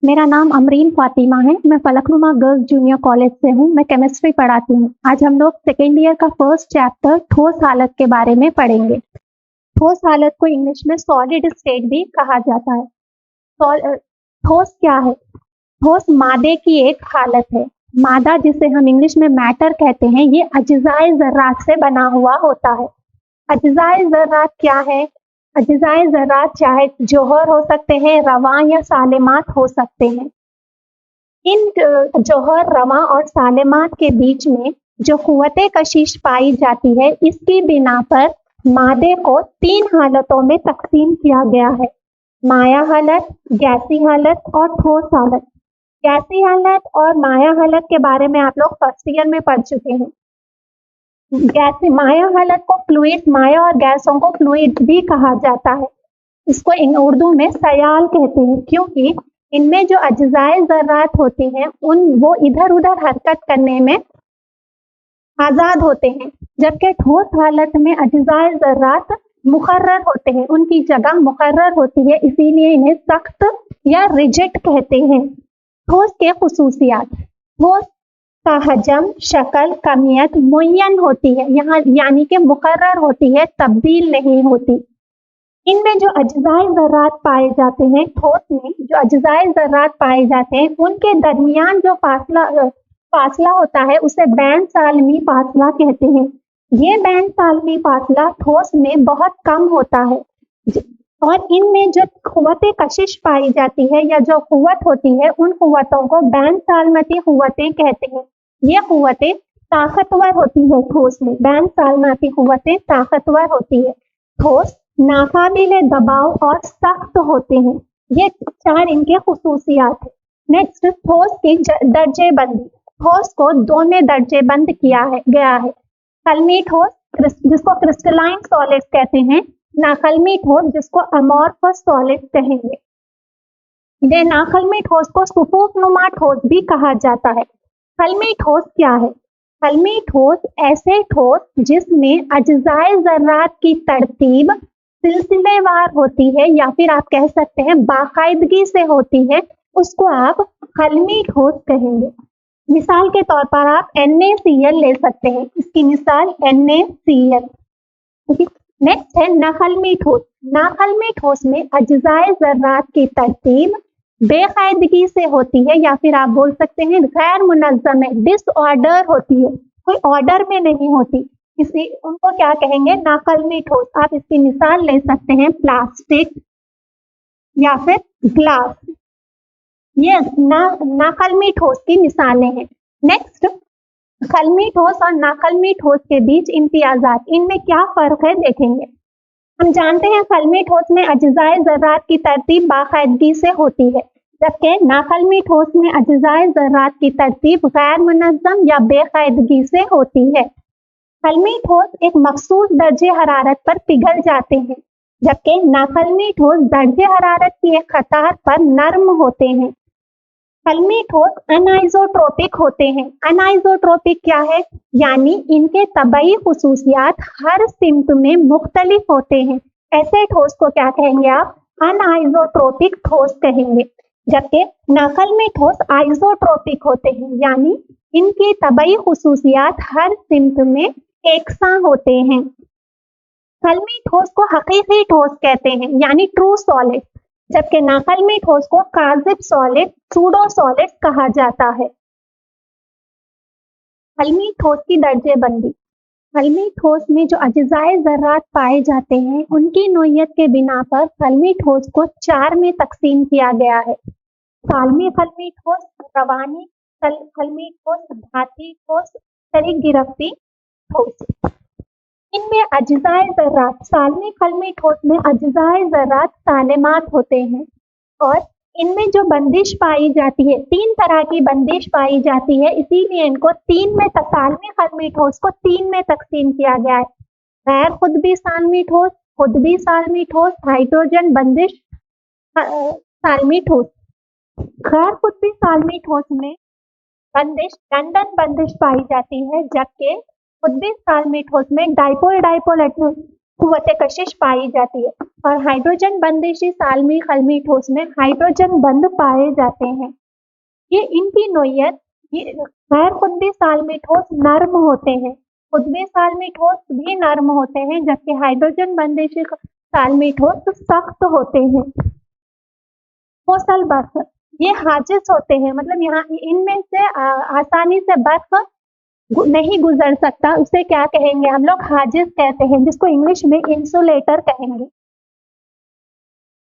मेरा नाम अमरीन फातिमा है। मैं फलकनुमा गर्ल्स जूनियर कॉलेज से हूँ। मैं केमिस्ट्री पढ़ाती हूँ। आज हम लोग सेकेंड ईयर का फर्स्ट चैप्टर ठोस हालत के बारे में पढ़ेंगे। ठोस हालत को इंग्लिश में सॉलिड स्टेट भी कहा जाता है। ठोस क्या है? ठोस मादे की एक हालत है। मादा, जिसे हम इंग्लिश में मैटर कहते हैं, ये अज्जाए ज़र्रात से बना हुआ होता है। अज्जाए ज़र्रात क्या है? अज्जाए ज़र्रात चाहे जौहर हो सकते हैं, रवां या सालिमात हो सकते हैं। इन जौहर, रवां और सालिमात के बीच में जो कुव्वते कशिश पाई जाती है, इसकी बिना पर मादे को 3 हालतों में तकसीम किया गया है: माया हालत, गैसी हालत और ठोस हालत। गैसी हालत और माया हालत के बारे में आप लोग फर्स्ट ईयर में पढ़ चुके हैं। गैसी माया हालत को फ्लूइड, माया और गैसों को फ्लूइड भी कहा जाता है। इसको उर्दू में सयाल कहते हैं, क्योंकि इनमें जो अज्जाए ज़र्रात होती हैं वो इधर उधर हरकत करने में आजाद होते हैं, जबकि ठोस हालत में अज्जाए ज़र्रात मुकर्रर होते हैं, उनकी जगह मुकर्रर होती है, इसीलिए इन्हें सख्त या रिजिड कहते हैं। ठोस के खुसूसियात: ठोस का हजम, शक्ल, कमियत मुय्यन होती है, यहाँ यानी कि मुकर्रर होती है, तब्दील नहीं होती। इनमें जो अज्जाए ज़र्रात पाए जाते हैं, ठोस में जो अज्जाए ज़र्रात पाए जाते हैं, उनके दरमियान जो फासला होता है उसे बैन सालमी फासला कहते हैं। ये बैन सालमी फासला ठोस में बहुत कम होता है, और इनमें जो कुव्वते कशिश पाई जाती है या जो कुव्वत होती है, उन कुव्वतों को बैन सालमती कुव्वतें कहते हैं। ये कुव्वतें ताकतवर होती है ठोस में। बैन सालमती कुव्वतें ताकतवर होती है। ठोस नाकाबिले दबाव और सख्त होते हैं। ये 4 इनके खुसूसियात है। नेक्स्ट, ठोस की दर्जे बंदी। ठोस को 2 में दर्जे बंद गया है: कलमी ठोस, जिसको क्रिस्टलाइन सॉलिड कहते हैं, नाकलमी ठोस, जिसको अमॉर्फस सॉलिड कहेंगे। ये नाकलमी ठोस को सुफूफनुमा ठोस भी कहा जाता है। कलमी ठोस क्या है? कलमी ठोस ऐसे ठोस जिसमें अज्जाए ज़र्रात की तरतीब सिलसिलेवार होती है, या फिर आप कह सकते हैं बाकायदगी से होती है, उसको आप कलमी ठोस कहेंगे। मिसाल के तौर पर आप NaCl ले सकते हैं, इसकी मिसाल NaCl। नेक्स्ट है नाकलमी ठोस। नाकलमी ठोस में अज्जाए ज़र्रात की तरतीब बेकायदगी से होती है, या फिर आप बोल सकते हैं गैर मुनज़्ज़म है, डिसऑर्डर होती है, कोई ऑर्डर में नहीं होती, इसी उनको क्या कहेंगे? नाकलमी ठोस। आप इसकी मिसाल ले सकते हैं प्लास्टिक या फिर ग्लास। ये नाकलमी ठोस की मिसालें हैं। नेक्स्ट, कलमी ठोस और नाकलमी ठोस के बीच इम्तियाजात, इनमें क्या फर्क है देखेंगे। हम जानते हैं कलमी ठोस में अज्जाए ज़र्रात की तरतीब बाकायदगी से होती है, जबकि नाकलमी ठोस में अज्जाए ज़र्रात की तरतीब गैर मुनज़्ज़म या बेकायदगी से होती है। कलमी ठोस एक मखसूस दर्जे हरारत पर पिघल जाते हैं, जबकि नाकलमी ठोस दर्जे हरारत की एक कतार पर नर्म होते हैं। कलमी ठोस अनाइजोट्रोपिक होते हैं। अनाइजोट्रोपिक क्या है? यानी इनके तबई खुसूसियात हर सिम्त में मुख्तलिफ होते हैं। ऐसे ठोस को क्या कहेंगे आप? अनाइजोट्रोपिक ठोस कहेंगे। जबकि नाकलमी ठोस आइजोट्रोपिक होते हैं, यानी इनकी तबई खुसूसियात हर सिम्त में एकसां होते हैं। कलमी ठोस को हकीकी ठोस कहते हैं, यानी ट्रू सॉलिड, जबकि नाकलमी ठोस को काज़िब सॉलिड, सूडो सॉलिड कहा जाता है। कलमी ठोस की दर्जे बंदी। कलमी ठोस में जो अज्जाए ज़र्रात पाए जाते हैं, उनकी नोयत के बिना पर कलमी ठोस को 4 में तकसीम किया गया है: सालमी कलमी ठोस, रवानी कलमी ठोस, धाती ठोस, शरीक गिरफ्ती ठोस। इनमें अज्जाए ज़र्रात, सालमी कलमी ठोस में अज्जाए ज़र्रात सालिमात होते हैं, और इनमें जो बंदिश पाई जाती है, 3 तरह की बंदिश पाई जाती है, इसीलिए इनको 3 में सालमी कलमी ठोस को 3 में तकसीम किया गया है: गैर खुदबी सालमी ठोस, खुदबी सालमी ठोस, हाइड्रोजन बंदिश सालमी ठोस। गैर खुदबी सालमी ठोस में बंदिश लंदन बंदिश पाई जाती है, जबकि खुदबी सालमी ठोस में डाइपोल डाइपोल कुव्वत कशिश पाई जाती है। और हाइड्रोजन बंदिशी सालमी खलमी ठोस में हाइड्रोजन बंद पाए जाते हैं। ये इनकी नोयत ये गैर खुदबी सालमी ठोस नर्म होते हैं, खुदबी सालमी ठोस भी नर्म होते हैं, जबकि हाइड्रोजन बंदिशी सालमी ठोस सख्त होते हैं। ठोसल बर्फ ये हाजिस होते हैं, मतलब यहाँ इनमें से आसानी से बर्फ नहीं गुजर सकता, उसे क्या कहेंगे हम लोग, हाजिस कहते हैं, जिसको इंग्लिश में इंसुलेटर कहेंगे।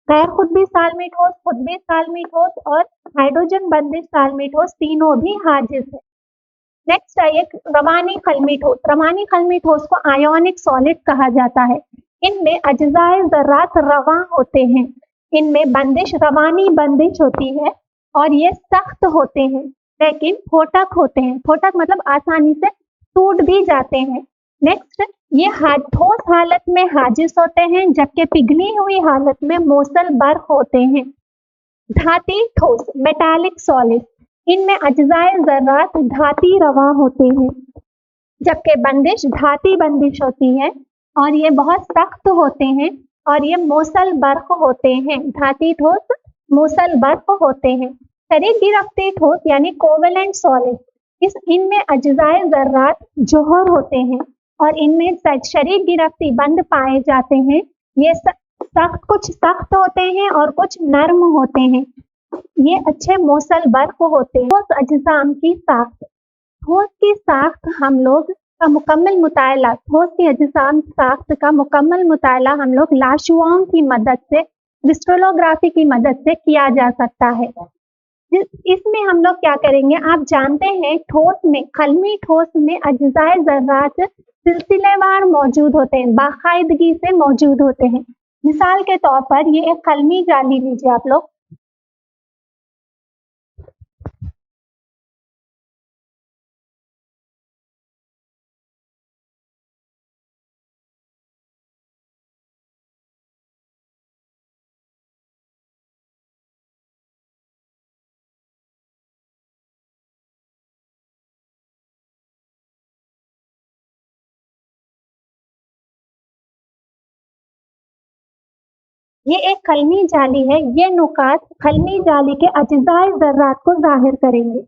गैर खुदबी सालमी ठोस, खुदबी सालमी ठोस और हाइड्रोजन बंदिश सालमी ठोस तीनों भी हाजिस है। नेक्स्ट है एक रवानी खलमी ठोस। रवानी खलमी ठोस को आयोनिक सॉलिड कहा जाता है। इनमें अज्जाए ज़र्रात रवा होते हैं, इनमें बंदिश रवानी बंदिश होती है और ये सख्त होते हैं लेकिन फोटक होते हैं। फोटक मतलब आसानी से टूट भी जाते हैं। नेक्स्ट ये ठोस हालत में हाजिस होते हैं, जबकि पिघली हुई हालत में मोसल बर्फ होते हैं। धाती ठोस मेटालिक सॉलिड, इनमें अज्जाए ज़र्रात धाती रवा होते हैं, जबकि बंदिश धाती बंदिश होती है और ये बहुत सख्त होते हैं और ये मोसल बर्फ होते हैं। धाती ठोस मोसल बर्फ होते हैं। शरीक गिरफ्ती ठोस यानी कोवेलेंट सॉलिड, इनमें अज्जाए ज़र्रात जौहर होते हैं और इनमें शरीक गिरफ्ती बंद पाए जाते हैं। ये कुछ सख्त होते हैं और कुछ नर्म होते हैं। ये अच्छे मोसल बर्फ होते हैं। ठोस अज्जाम की साख्त, ठोस की साख्त हम लोग का मुकम्मल मुताला, ठोस की अज्जाम साख्त का मुकम्मल मुताला हम लोग लाशुआओं की मदद से, क्रिस्टलोग्राफी की मदद से किया जा सकता है। इसमें हम लोग क्या करेंगे, आप जानते हैं ठोस में, खलमी ठोस में अज्जाए ज़र्रात सिलसिलेवार मौजूद होते हैं, बाकायदगी से मौजूद होते हैं। मिसाल के तौर पर ये एक खलमी जाली लीजिए आप लोग, ये एक खलमी जाली है। ये नुकात खलमी जाली के अज्जाए ज़र्रात को जाहिर करेंगे।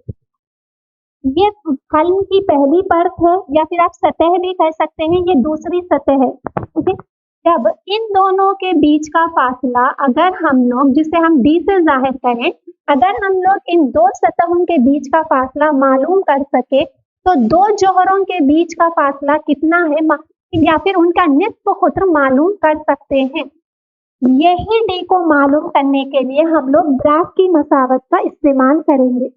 ये कलम की पहली परत है या फिर आप सतह भी कह सकते हैं, ये दूसरी सतह है। ठीक है, जब इन दोनों के बीच का फासला अगर हम लोग, जिसे हम डी से जाहिर करें, अगर हम लोग इन दो सतहों के बीच का फासला मालूम कर सके तो दो जौहरों के बीच का फासला कितना है या फिर उनका निस्फ कुत्र मालूम कर सकते हैं। यही डी को मालूम करने के लिए हम लोग ब्रैग की मसावत का इस्तेमाल करेंगे।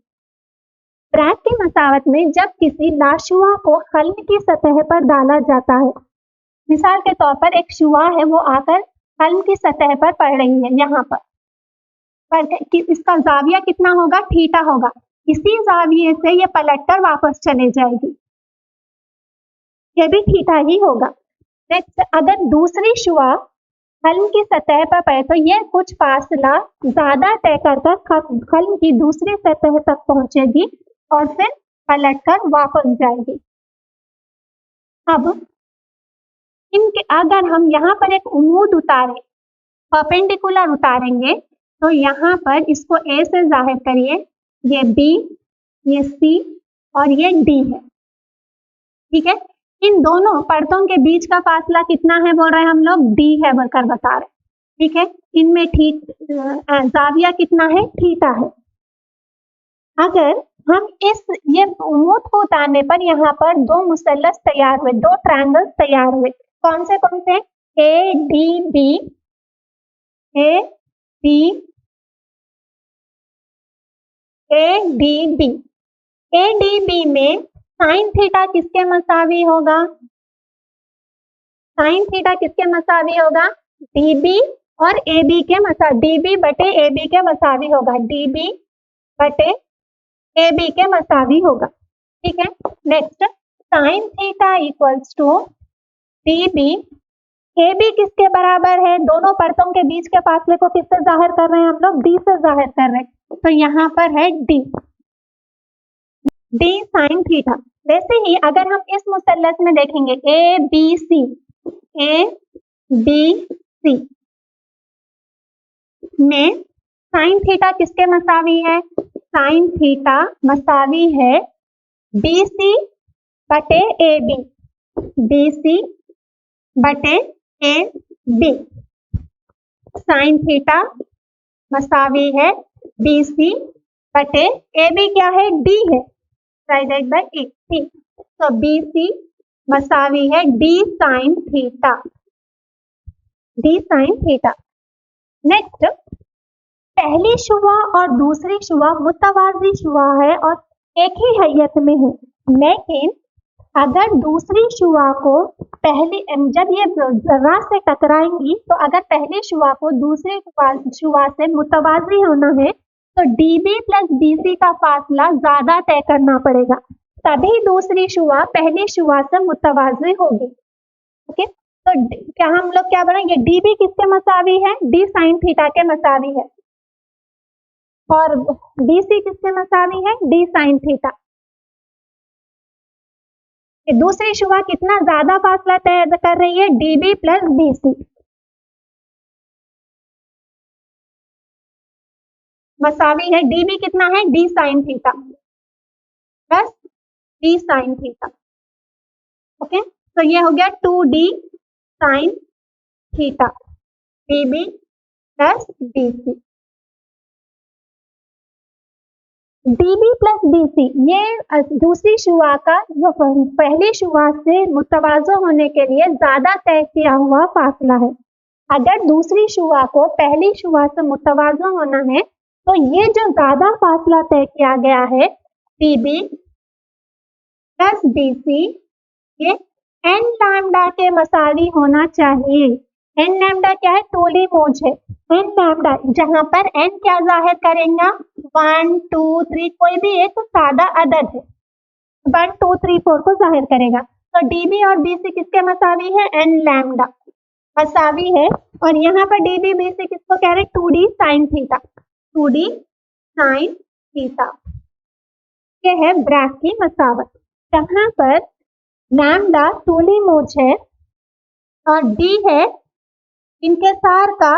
ब्रैग की मसावत में जब किसी लाशुआ को खल्म की सतह पर डाला जाता है, मिसाल के तौर पर एक शुआ है, वो आकर खल्म की सतह पर पड़ रही है, यहाँ पर इसका जाविया कितना होगा, थीटा होगा। इसी जाविये से ये पलटकर वापस चले जाएगी, ये भी थीटा ही होगा। नेक्स्ट, अगर दूसरी शुआ खल्म की सतह पर पड़े तो ये कुछ फासला ज्यादा तय कर खल्म की दूसरी सतह तक पहुंचेगी और फिर पलटकर वापस जाएगी। अब इनके अगर हम यहाँ पर एक उम्मूद उतारें, परपेंडिकुलर उतारेंगे, तो यहाँ पर इसको ए से जाहिर करिए, ये बी, ये सी और ये डी है। ठीक है, इन दोनों परतों के बीच का फासला कितना है बोल रहे हैं हम लोग, डी है बोलकर बता रहे। ठीक है, इनमें जाविया कितना है, थीटा है। अगर हम ये उम्मूद को उतारने पर यहाँ पर दो मुसल्लस तैयार हुए, दो ट्रायंगल्स तैयार हुए। कौन से A D B, A D B, A D B में साइन थीटा किसके मसावी होगा, साइन थीटा किसके मसावी होगा, डी बी और ए बी के मसावी, डी बी बटे ए बी के मसावी होगा, डी बी बटे ए बी के मसावी होगा। ठीक है, next, sine theta equals to D B, A B किसके बराबर है, दोनों परतों के बीच के फासले को किससे जाहिर कर रहे हैं हम लोग, डी से जाहिर कर रहे हैं, तो यहाँ पर है डी साइन थीटा। वैसे ही अगर हम इस मुसल्लस में देखेंगे ए बी सी, BC में साइन थीटा किसके मसावी है? साइन थीटा मसावी है BC बटे AB, BC बटे AB। साइन थीटा मसावी है BC बटे AB, क्या है? D है, डिवाइडेड बाय A, ठीक। तो BC मसावी है D sine theta, D sine theta. Next, पहली शुआ और दूसरी शुआ मुतवाज़ी शुआ है और एक ही हैयत में है, लेकिन अगर दूसरी शुआ को पहली, जब ये जरा से टकराएंगी तो अगर पहली शुआ को दूसरी शुआ से मुतवाज़ी होना है तो DB प्लस BC का फासला ज्यादा तय करना पड़ेगा, तभी दूसरी शुआ पहली शुआ से मुतवाज़ी होगी। ओके, तो क्या हम लोग क्या बनाएंगे? DB किसके मसावी है? D साइन थीटा के मसावी है, और BC किसके मसावी है? D sine theta. दूसरी शुआ कितना ज्यादा फासला तय कर रही है? DB plus BC। मसावी है, DB कितना है? D sine theta plus D sine theta. Okay, तो ये हो गया 2D sine theta, DB plus BC। DB plus BC ये दूसरी शुआ का जो पहली शुआ से मुतवाज़ा होने के लिए ज्यादा तय किया हुआ फासला है। अगर दूसरी शुआ को पहली शुआ से मुतवाज़ा होना है तो ये जो ज्यादा फासला तय किया गया है DB प्लस BC, ये n लैम्डा के मसावी होना चाहिए। n लैम्डा क्या है? टोली मोज है। n लैम्डा जहां पर n क्या जाहिर करेंगे? 1 2 3, कोई भी एक सादा अदद है, 1 2 3 4 को जाहिर करेगा। तो DB और BC किसके मसावी है? n लैम्डा मसावी है, और यहाँ पर DB BC किसको कह रहे हैं? 2D sine theta, 2D sine theta. ये है ब्रैक की मसावत, जहां पर लैम्डा टोली मोज है और D है इंकसार का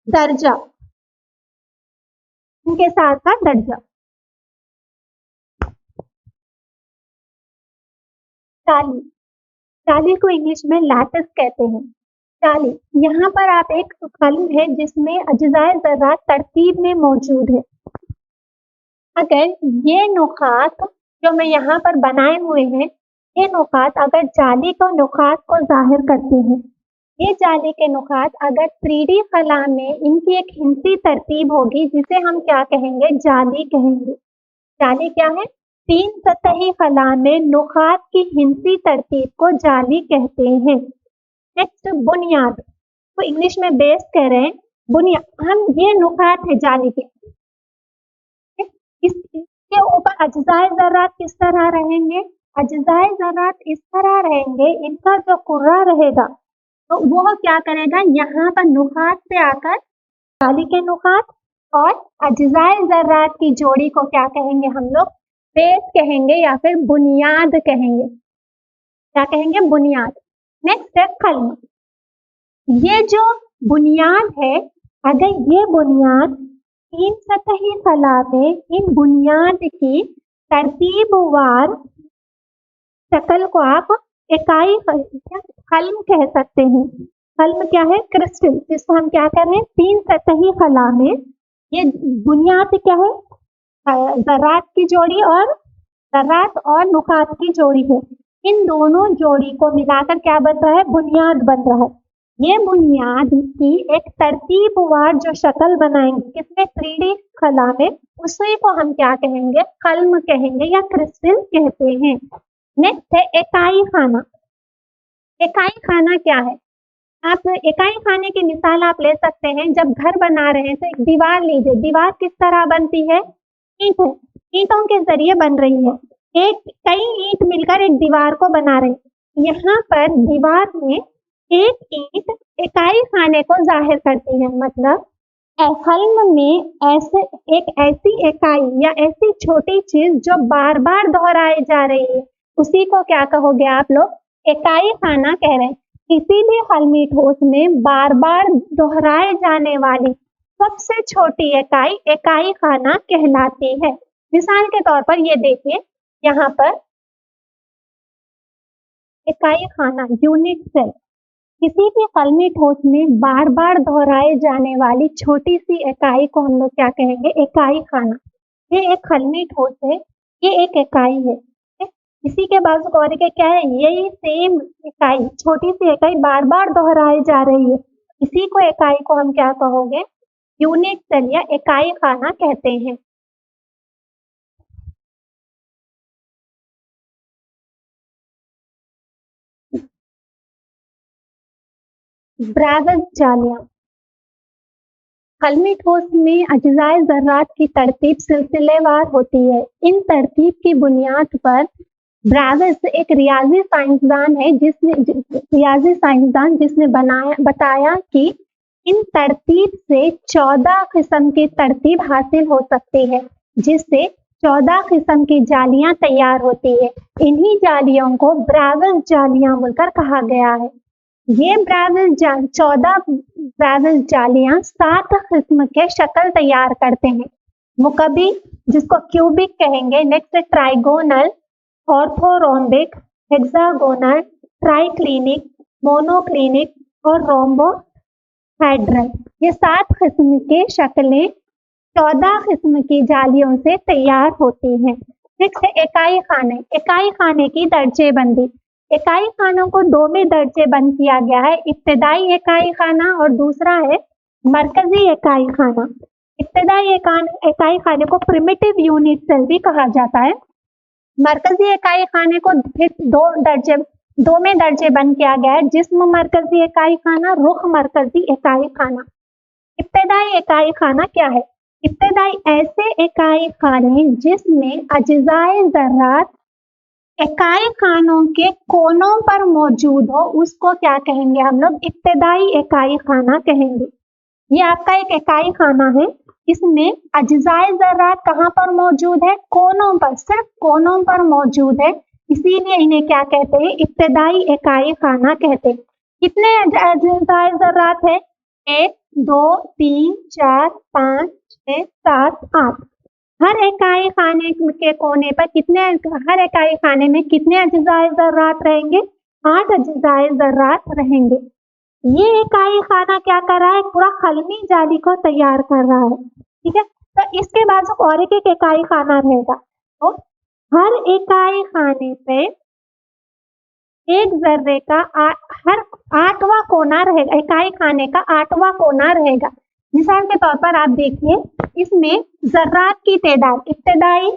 दर्जा, इंकसार का दर्जा। चाली, चाली को इंग्लिश में लैटिस कहते हैं। चाली, यहाँ पर आप एक फलन है जिसमें अज्जाए ज़र्रात तरतीब में मौजूद है। अगर ये नुकात जो मैं यहाँ पर बनाए हुए हैं, ये नुकात अगर जाली को नुकात को जाहिर करते हैं, ये जाली के नुकात अगर 3D खला में इनकी एक हिंसी तरतीब होगी जिसे हम क्या कहेंगे? जाली कहेंगे। जाली क्या है? 3 सतही खला में नुकात की हिंसी तरतीब को जाली कहते हैं। नेक्स्ट, बुनियाद को इंग्लिश में बेस कह रहे हैं। बुनियाद, हम ये नुकात है जाली के, इसके ऊपर अज्जाए ज़र्रात किस तरह रहेंगे? अज्जाए ज़र्रात इस तरह रहेंगे, इनका जो कुर्रा रहेगा तो वो क्या करेगा? यहाँ पर नुकात से आकर जाली के नुकात और अज्जाए ज़र्रात की जोड़ी को क्या कहेंगे हम लोग? बेस कहेंगे या फिर बुनियाद कहेंगे। क्या कहेंगे? बुनियाद। नेक्स्ट है कल्म। ये जो बुनियाद है, अगर ये बुनियाद 3 सतही खला में इन बुनियाद की तरतीबवार शक्ल को आप इकाई कल्म कह सकते हैं। कल्म क्या है? क्रिस्टल, जिसको हम क्या कर रहे हैं? 3 सतही खला में ये बुनियाद क्या है? ज़र्रात की जोड़ी और ज़र्रात और नुकात की जोड़ी है। इन दोनों जोड़ी को मिलाकर क्या बन रहा है? बुनियाद बन रहा है। ये बुनियाद की एक तरतीबवार जो शक्ल बनाएंगे किसमें? 3D खला में, उसी को हम क्या कहेंगे? कल्म कहेंगे या क्रिस्टल कहते हैं। नेक्स्ट है इकाई खाना। इकाई खाना क्या है? आप इकाई खाने की मिसाल आप ले सकते हैं। जब घर बना रहे हैं तो एक दीवार लीजिए, दीवार किस तरह बनती है? ईंटों के जरिए बन रही है। कई ईंट मिलकर एक दीवार को बना रहे हैं। यहाँ पर दीवार में एक ईंट इकाई खाने को जाहिर करती है, मतलब कल्म में ऐसी इकाई या ऐसी छोटी चीज जो बार बार दोहराई जा रही है, उसी को क्या कहोगे आप लोग? इकाई खाना कह रहे हैं किसी भी हलमी ठोस में बार बार दोहराए जाने वाली सबसे छोटी इकाई इकाई खाना कहलाती है। मिसाल के तौर पर ये देखिए, यहाँ पर इकाई खाना यूनिट सेल किसी भी फलमी ठोस में बार बार दोहराए जाने वाली छोटी सी इकाई को हम लोग क्या कहेंगे? इकाई खाना। ये एक फलमी ठोस है, ये एक इकाई है। इसी के बाजू और के क्या है? यही सेम इकाई, छोटी सी इकाई बार बार दोहराई जा रही है, इसी को इकाई को हम क्या कहोगे? यूनिट सेल या इकाई खाना कहते हैं। ब्रागस जालियां हलमी ठोस में अज्जाए ज़र्रात की तरतीब सिलसिलेवार होती है। इन तरतीब की बुनियाद पर ब्रागस एक रियाजी साइंसदान जिसने बताया कि इन तरतीब से 14 किस्म की तरतीब हासिल हो सकती है, जिससे 14 किस्म की जालियां तैयार होती है। इन्हीं जालियों को ब्रागस जालियां बोलकर कहा गया है। ये 14 ब्रागस जालियां 7 किस्म के शक्ल तैयार करते हैं। मुकबी, जिसको क्यूबिक कहेंगे, next trigonal, orthorhombic, hexagonal, triclinic, monoclinic और रोम्बोहेड्रल। ये 7 किस्म के शक्लें 14 किस्म की जालियों से तैयार होती हैं। नेक्स्ट है इकाई खाने। इकाई खाने की दर्जेबंदी। इकाई खानों को 2 में दर्जेबंद किया गया है, इब्तदाई इकाई खाना और दूसरा है मरकजी इकाई खाना। इब्तदाई इकाई खाने को प्रिमिटिव यूनिट सेल भी कहा जाता है। मरकजी इकाई खाने को फिर 2 में दर्जेबंद किया गया है, जिस्म मरकजी इकाई खाना, रुख मरकजी इकाई खाना। इब्तदाई इकाई खाना क्या है? इब्तदाई ऐसे इकाई खाने जिसमें अज्जाए ज़र्रात इकाई खानों के कोनों पर मौजूद हो, उसको क्या कहेंगे हम लोग? इब्तदाई इकाई खाना कहेंगे। ये आपका एक इकाई खाना है, इसमें अज्जाए ज़र्रात कहाँ पर मौजूद है? कोनों पर, सिर्फ कोनों पर मौजूद है, इसीलिए इन्हें क्या कहते हैं? इब्तदाई इकाई खाना कहते हैं। कितने अज्जाए ज़र्रात है? 1 2 3 4 5 6 7 8। हर इकाई खाने के कोने पर हर इकाई खाने में कितने अज्जाए ज़र्रात रहेंगे? 8 अज्जाए ज़र्रात रहेंगे। ये इकाई खाना क्या कर रहा है? पूरा हलमी जाली को तैयार कर रहा है। ठीक है, तो इसके बाद और एक इकाई खाना रहेगा। तो हर इकाई खाने पे एक जर्रे का हर 8वां कोना रहेगा, इकाई खाने का 8वां कोना रहेगा। मिसाल के तौर पर आप देखिए, इसमें ज़र्रात की तादाद, इब्तदाई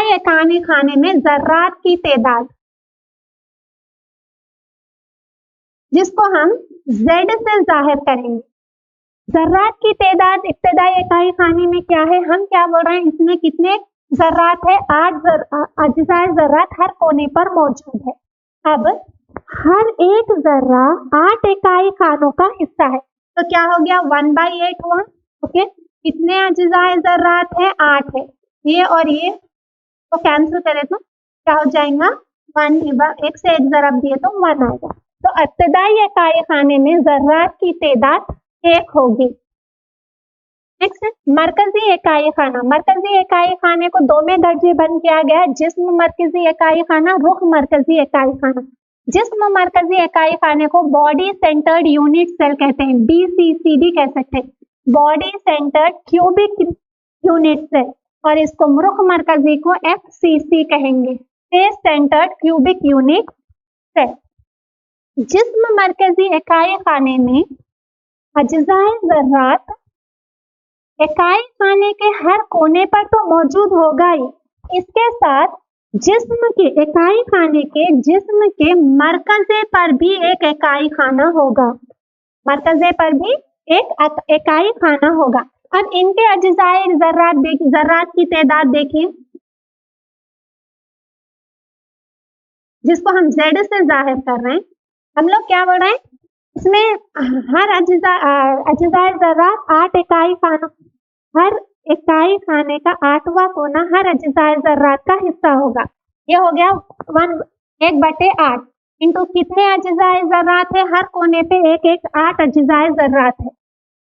इकाई खाने में ज़र्रात की तादाद, जिसको हम Z से जाहिर करेंगे। ज़र्रात की तादाद इब्तदाई इकाई खाने में क्या है? हम क्या बोल रहे हैं? इसमें कितने ज़र्रात है? 8 अज्जाए ज़र्रात हर कोने पर मौजूद है। अब हर एक ज़र्रा 8 इकाई खानों का हिस्सा है, तो क्या हो गया? 1/8 हुआ। ओके, कितने अज्जाए ज़र्रात है? 8 है। ये और ये तो कैंसिल करें तो क्या हो जाएगा? 1, एक से एक ज़रब दिए तो 1 आएगा। तो इब्तदाई इकाई खाने में ज़र्रात की तादाद 1 होगी। नेक्स्ट, मरकजी इकाई खाना। मरकजी इकाई खाने को 2 में दर्जेबंद किया गया है, जिस्म मरकजी इकाई खाना, रुख मरकजी इकाई खाना। जिस्म मरकजी इकाई खाने को बॉडी सेंटर्ड यूनिट सेल कहते हैं, BCCD कह सकते हैं, body centred cubic unit cell, और इसको रुख मरकजी को FCC कहेंगे, face centred cubic unit cell. जिस्म मरकजी इकाई खाने में अज्जाए ज़र्रात इकाई खाने के हर कोने पर तो मौजूद होगा ही, इसके साथ जिस्म के इकाई खाने के जिस्म के मरकजे पर भी एक इकाई खाना होगा। मरकजे पर भी एक इकाई खाना होगा। अब इनके अज्जाए ज़र्रात की तादाद देखिए, जिसको हम Z से जाहिर कर रहे हैं। हम लोग क्या बोल रहे हैं? इसमें हर अज्जाए ज़र्रात 8 इकाई खाना, हर इकाई खाने का 8वां कोना हर अज्जाए ज़र्रात का हिस्सा होगा। ये हो गया 1/8 इंटू कितने अज्जाए ज़र्रात है, हर कोने पे एक एक 8 अज्जाए ज़र्रात है,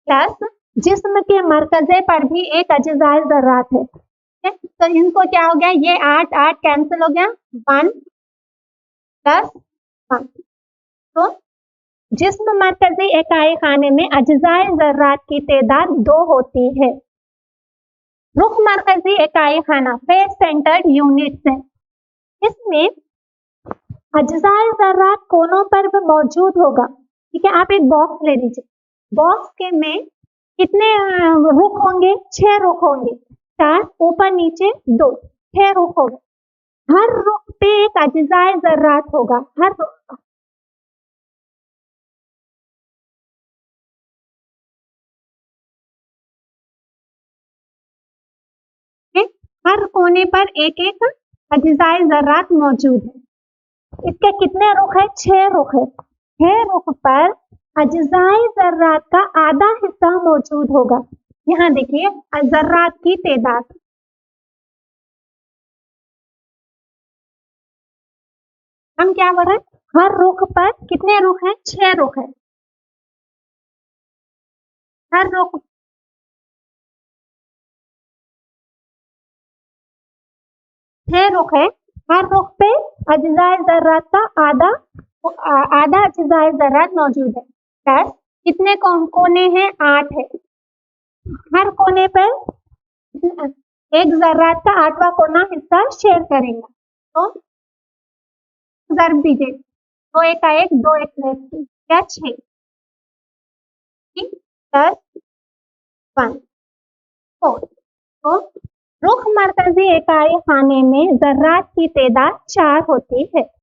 प्लस जिस्म के मरकज़े पर भी एक अज्जाए ज़र्रात है। तो इनको क्या हो गया, ये 8 8 कैंसिल हो गया, 1 प्लस 1। तो जिस्म मरकज़ी इकाई खाने में अज्जाए ज़र्रात की तादाद 2 होती है। रुख मरकज़ी इकाई खाना फेस सेंटर्ड यूनिट्स है। इसमें अज्जाए ज़र्रात कोनों पर भी मौजूद होगा। ठीक है, आप एक बॉक्स ले लीजिए, बॉक्स के में कितने रुख होंगे, 6 रुख होंगे, 4 ऊपर नीचे 2, 6 रुख होंगे। हर रुख पे एक अज्जाए ज़र्रात होगा, हर कोने पर एक एक अज्जाए ज़र्रात मौजूद है। इसके कितने रुख है, 6 रुख है। 6 रुख पर अज्जाए ज़र्रात का आधा हिस्सा मौजूद होगा। यहाँ देखिए ज़र्रात की तादाद, हम क्या बोल रहे हैं, हर रुख पर कितने रुख हैं, 6 रुख है। हर रुख 6 रुख है, हर रुख पे अज्जाए ज़र्रात का आधा अज्जाए ज़र्रात मौजूद है। प्लस कितने कोने हैं, 8 है। हर कोने पर एक ज़र्रात का 8वां कोना हिस्सा शेयर करेगा। तो ज़र्ब दीजिए, 2 1 का 1, 2 1 का 1 क्या 6 प्लस 1 4। तो रुख मरकज़ी इकाई खाने में ज़र्रात की तादाद 4 होती है।